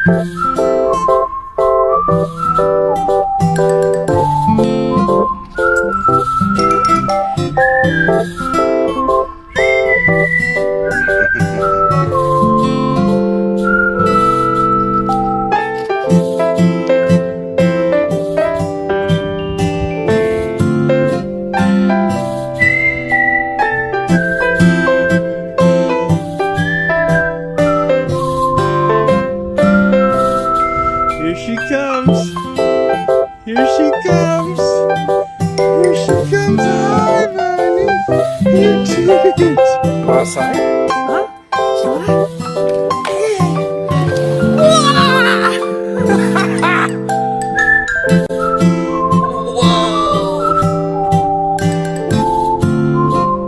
Here she comes. Here she comes. Here she comes. Hi, Bunny. You did it. Go outside. Huh?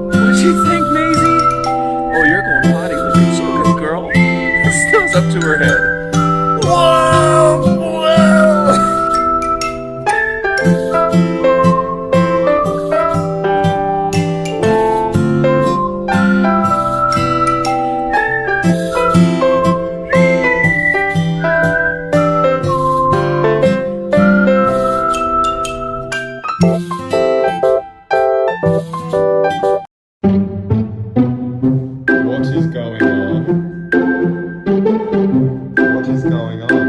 What'd you think, Maisie? Oh, you're going potty. Look at you, good girl. Snow's up to her head. Whoa! Whoa! What is going on? What is going on?